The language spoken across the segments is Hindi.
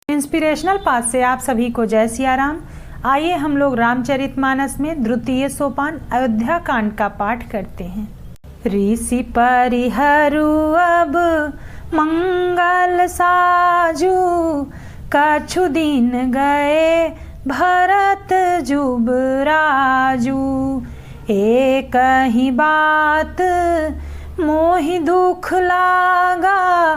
इंस्पिरेशनल पाथ से आप सभी को जय सिया राम। आइए हम लोग रामचरितमानस में द्वितीय सोपान अयोध्या कांड का पाठ करते हैं। ऋषि परिहरु अब मंगल साजू, कछु दिन गए भरत जुबराजू। एक ही बात मोहि दुख लागा,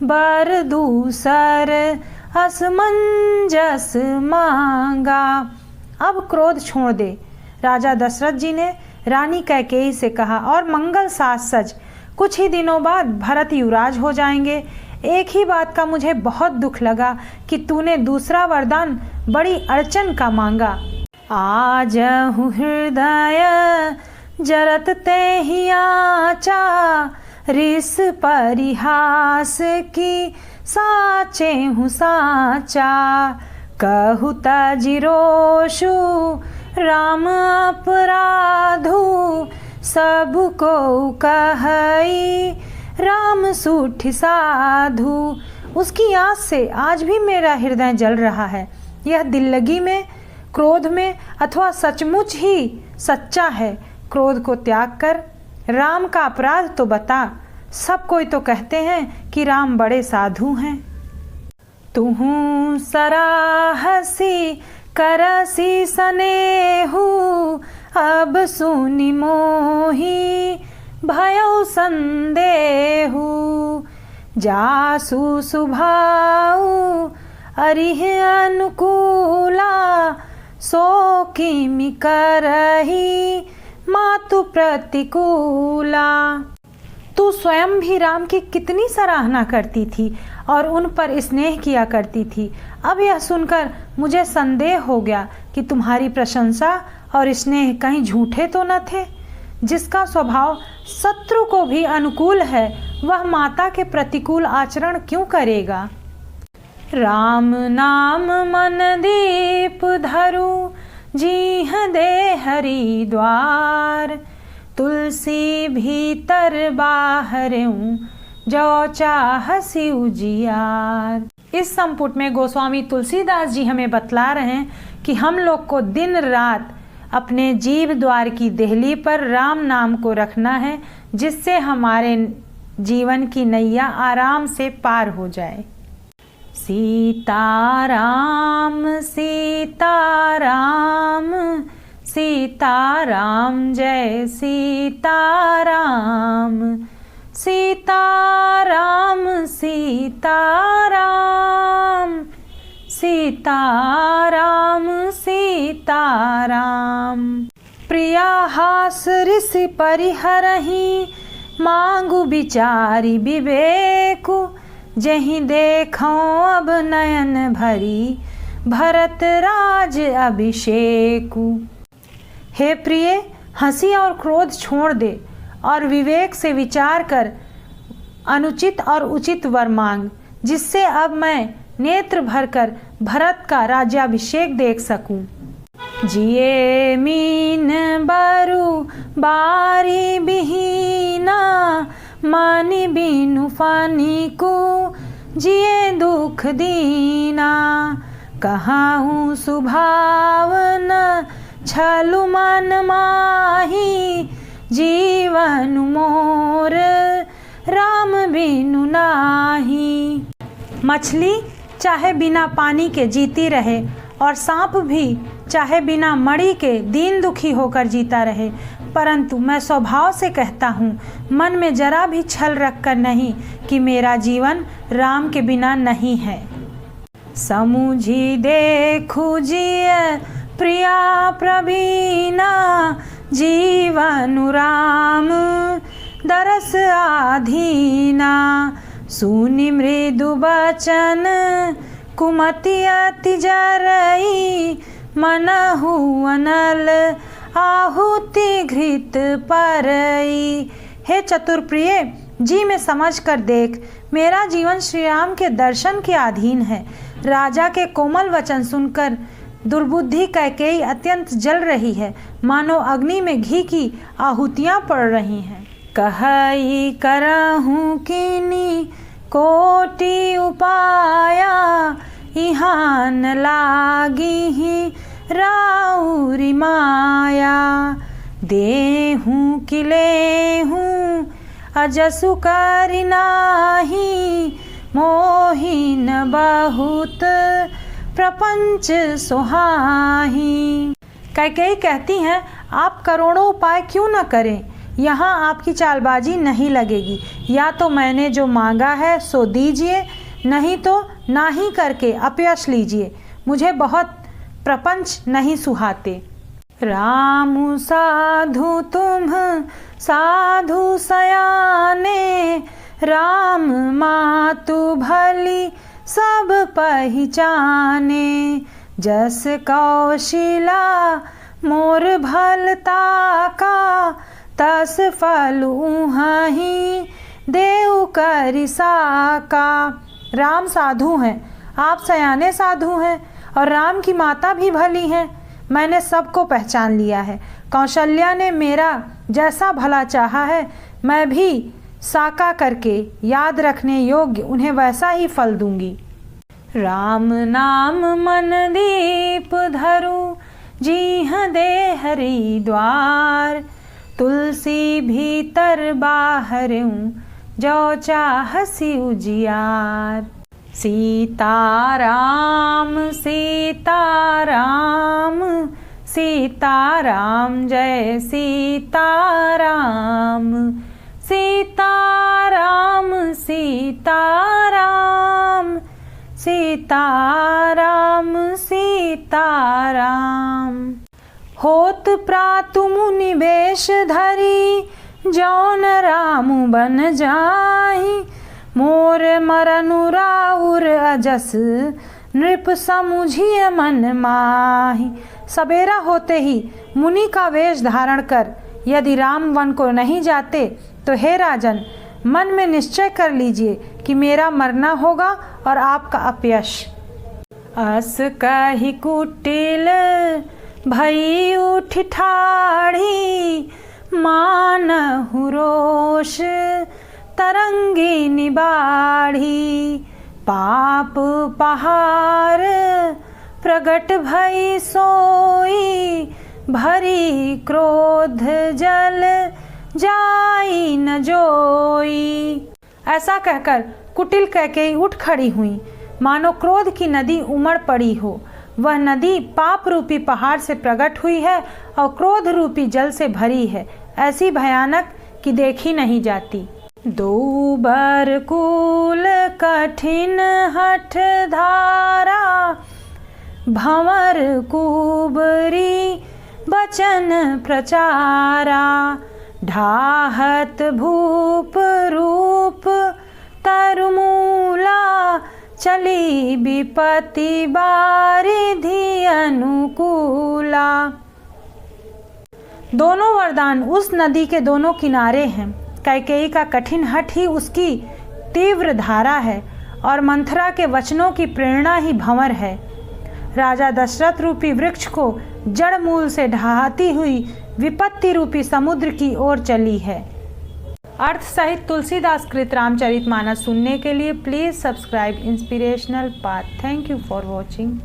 बर दूसर असमंजस मांगा। अब क्रोध छोड़ दे, राजा दशरथ जी ने रानी कैकेयी से कहा, और मंगल साज सज, कुछ ही दिनों बाद भरत युवराज हो जाएंगे। एक ही बात का मुझे बहुत दुख लगा कि तूने दूसरा वरदान बड़ी अड़चन का मांगा। आज हृदय जरत ते ही आचा, रिस परिहास की साचे हूँ साचा। कहु तजिरोषु राम अपराधु, सबको कहई राम सूठ साधु। उसकी आस से आज भी मेरा हृदय जल रहा है। यह दिल लगी में, क्रोध में अथवा सचमुच ही सच्चा है। क्रोध को त्याग कर राम का अपराध तो बता। सब कोई तो कहते हैं कि राम बड़े साधु हैं। तुहूँ सराहसी करसी सनेहु, अब सुनि मोहि भयउ संदेहु। जासु सुभाऊ अरिह अनुकूला, सो किमि करही मातु प्रतिकूला। तू स्वयं भी राम की कितनी सराहना करती थी और उन पर स्नेह किया करती थी। अब यह सुनकर मुझे संदेह हो गया कि तुम्हारी प्रशंसा और स्नेह कहीं झूठे तो न थे। जिसका स्वभाव शत्रु को भी अनुकूल है, वह माता के प्रतिकूल आचरण क्यों करेगा। राम नाम मन दीप धरु, जीह दे हरिद्वार। तुलसी भीतर बाहरऊं, जो चाहसी उजियार। इस संपुट में गोस्वामी तुलसीदास जी हमें बतला रहे हैं कि हम लोग को दिन रात अपने जीव द्वार की देहली पर राम नाम को रखना है, जिससे हमारे जीवन की नैया आराम से पार हो जाए। सीताराम सीताराम सीताराम, जय सीताराम। सीताराम सीताराम सीताराम सीताराम। प्रिया हास ऋषि परिहरहि, मांगु विचारी विवेकु। जहीं देखो अब नयन भरी, भरत राज अभिषेकु। हे प्रिय, हंसी और क्रोध छोड़ दे और विवेक से विचार कर अनुचित और उचित वर मांग, जिससे अब मैं नेत्र भरकर भरत का राज्याभिषेक देख सकूं। जिए मीन बरु बारी बिहीना, मानी बीनु फानी को जिए दुख दीना। कहाहूँ सुभावन छलु मन माही, जीवन मोर राम बिनु नाही। मछली चाहे बिना पानी के जीती रहे और सांप भी चाहे बिना मणि के दीन दुखी होकर जीता रहे, परंतु मैं स्वभाव से कहता हूँ, मन में जरा भी छल रखकर नहीं, कि मेरा जीवन राम के बिना नहीं है। समुझी देखू जिय प्रिया प्रवीणा, जीवन राम दरस आधीना। सुनि मृदु बचन कुमति अति जरई, मनहु अनल आहुति घृत परई। हे चतुर प्रिय, जी में समझ कर देख, मेरा जीवन श्री राम के दर्शन के अधीन है। राजा के कोमल वचन सुनकर दुर्बुद्धि कैकेयी अत्यंत जल रही है, मानो अग्नि में घी की आहुतियाँ पड़ रही हैं। कहई करहूँ किनी कोटि उपाया, इहाँ न लागी राउरी माया। देहूँ कि लेहूँ अजसु करि नाही, मोहि न बहुत प्रपंच सुहाही। कैकेयी कहती हैं, आप करोड़ों उपाय क्यों न करें, यहाँ आपकी चालबाजी नहीं लगेगी। या तो मैंने जो मांगा है सो दीजिए, नहीं तो ना ही करके अपयश लीजिए। मुझे बहुत प्रपंच नहीं सुहाते। राम साधु तुम साधु सयाने, राम मातु भली सब पहचाने। जस कौशिला मोर भलता का, तस फल उहाही देव करि साका। राम साधु हैं, आप सयाने साधु हैं, और राम की माता भी भली हैं। मैंने सबको पहचान लिया है। कौशल्या ने मेरा जैसा भला चाहा है, मैं भी साका करके याद रखने योग्य उन्हें वैसा ही फल दूंगी। राम नाम मन दीप धरु, जीह दे हरि द्वार। तुलसी भीतर बाहरऊँ, जो चाहसी उजियार। सीताराम सीताराम सीताराम, जय सीताराम। सीताराम सीताराम सीताराम सीताराम। होत प्रातु मुनि वेश धरी, जौन राम बन जाहि। मोर मरनु राउर अजस, नृप समुझिय मन माहि। सवेरा होते ही मुनि का वेश धारण कर यदि राम वन को नहीं जाते तो हे राजन, मन में निश्चय कर लीजिए कि मेरा मरना होगा और आपका अपयश। अस कहि कुटिल भई उठ ठाढ़ी, मानहु रोष तरंगी निबाढ़ी। पाप पहाड़ प्रगट भई सोई, भरी क्रोध जल जाई न जोई। ऐसा कहकर कुटिल कैकेयी उठ खड़ी हुई, मानो क्रोध की नदी उमड़ पड़ी हो। वह नदी पाप रूपी पहाड़ से प्रकट हुई है और क्रोध रूपी जल से भरी है, ऐसी भयानक कि देखी नहीं जाती। दो बर कूल कठिन हठ धारा, भंवर कुबरी बचन प्रचारा। ढाहत भूप रूप तरुमूला, चली विपत्ति बारिधि अनुकूला। दोनों वरदान उस नदी के दोनों किनारे हैं। कैकेयी का कठिन हठ ही उसकी तीव्र धारा है और मंथरा के वचनों की प्रेरणा ही भंवर है। राजा दशरथ रूपी वृक्ष को जड़ मूल से ढहाती हुई विपत्ति रूपी समुद्र की ओर चली है। अर्थ सहित तुलसीदास कृत रामचरितमानस सुनने के लिए please subscribe inspirational path. Thank you for watching.